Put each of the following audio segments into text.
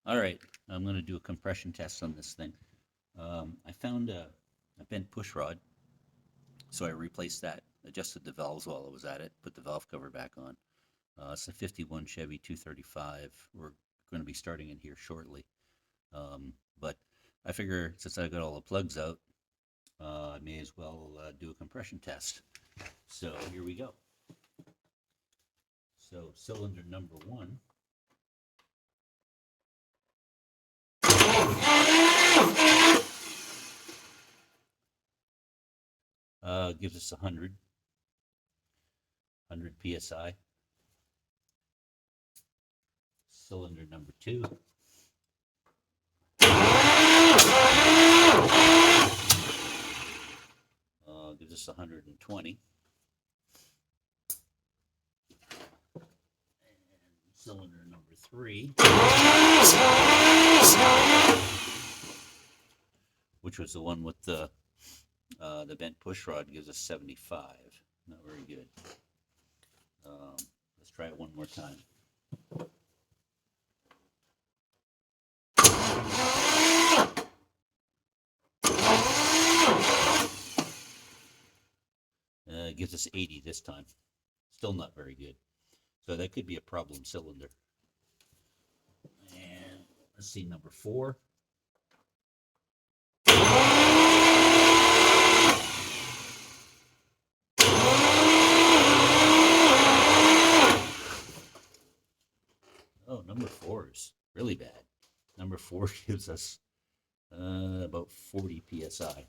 All right, I'm going to do a compression test on this thing. I found a bent push rod, so I replaced that, adjusted the valves while I was at it, put the valve cover back on. It's a 51 Chevy 235. We're going to be starting in here shortly. But I figure since I got all the plugs out, I may as well do a compression test. So here we go. So cylinder number one. Gives us 100 psi. Cylinder number two gives us 120. And cylinder number three, which was the one with the bent push rod, gives us 75. Not very good. Let's try it one more time. Gives us 80 this time. Still not very good. So that could be a problem cylinder. And let's see, number four. Oh, number four is really bad. Number four gives us about 40 psi.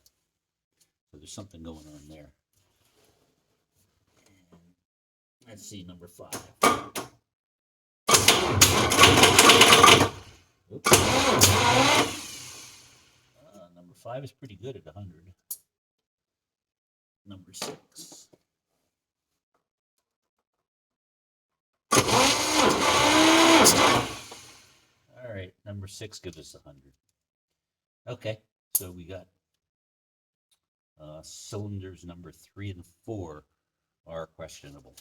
So there's something going on there. And let's see, number five. Number five is pretty good at 100. Number six. All right, number six gives us 100. Okay, so we got cylinders number 3 and 4 are questionable.